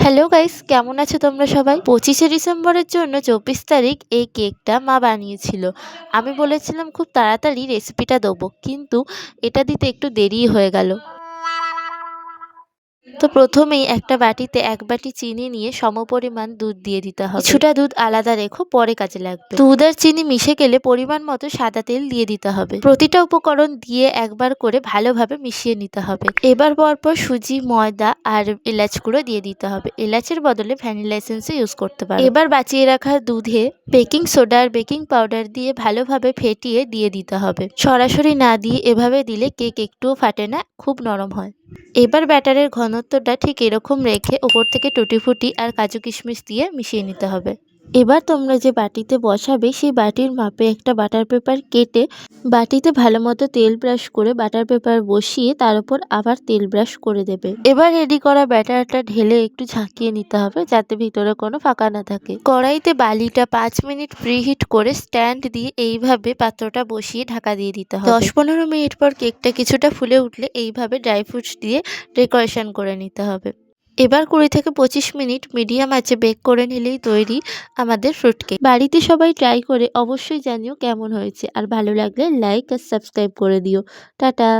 Hello guys, কেমন আছো তোমরা সবাই? 25শে ডিসেম্বরের জন্য 24 তারিখ এই কেকটা মা বানিয়েছিল। আমি বলেছিলাম খুব তাড়াতাড়ি রেসিপিটা দেবো, কিন্তু এটা দিতে একটু দেরিই হয়ে গেল। তো প্রথমেই একটা বাটিতে 1 বাটি চিনি নিয়ে সমপরিমাণ দুধ দিয়ে দিতে হবে। কিছুটা দুধ আলাদা রেখো, পরে কাজে লাগবে। দুধ আর চিনি মিশে গেলে পরিমাণ মতো সাদা তেল দিয়ে দিতে হবে। প্রতিটা উপকরণ দিয়ে একবার করে ভালোভাবে মিশিয়ে নিতে হবে। এবার পরপর সুজি, ময়দা আর এলাচ গুঁড়ো দিয়ে দিতে হবে। এলাচের বদলে ভ্যানিলা এসেন্সও ইউজ করতে পারো। এবার বাঁচিয়ে রাখা দুধে বেকিং সোডা আর বেকিং পাউডার দিয়ে ভালোভাবে ফেটিয়ে দিয়ে দিতে হবে। সরাসরি না দিয়ে এভাবে দিলে কেক একটুও ফাটে না, খুব নরম হয়। এবার ব্যাটারের ঘনত্বটা ঠিক এরকম রেখে ওপর থেকে টুটি ফুটি আর কাজু কিশমিশ দিয়ে মিশিয়ে নিতে হবে। এবার তোমরা যে বাটিতে বসাবে সেই বাটির মাপে একটা বাটার পেপার কেটে বাটিতে ভালো মতো তেল ব্রাশ করে বাটার পেপার বসিয়ে তার উপর আবার তেল ব্রাশ করে দেবে। এবার রেডি করা ব্যাটারটা ঢেলে একটু ঝাঁকিয়ে নিতে হবে যাতে ভিতরে কোনো ফাঁকা না থাকে। কড়াইতে বালিটা 5 মিনিট প্রিহিট করে স্ট্যান্ড দিয়ে এইভাবে পাত্রটা বসিয়ে ঢাকা দিয়ে দিতে হবে। 10-15 মিনিট পর কেকটা কিছুটা ফুলে উঠলে এইভাবে ড্রাই ফ্রুটস দিয়ে ডেকোরেশন করে নিতে হবে। এবার 20 থেকে 25 মিনিট মিডিয়াম আঁচে বেক করে নিলেই তৈরি আমাদের ফ্রুট কেক। বাড়িতে সবাই ট্রাই করে অবশ্যই জানিও কেমন হয়েছে, আর ভালো লাগলে লাইক আর সাবস্ক্রাইব করে দিও। টাটা।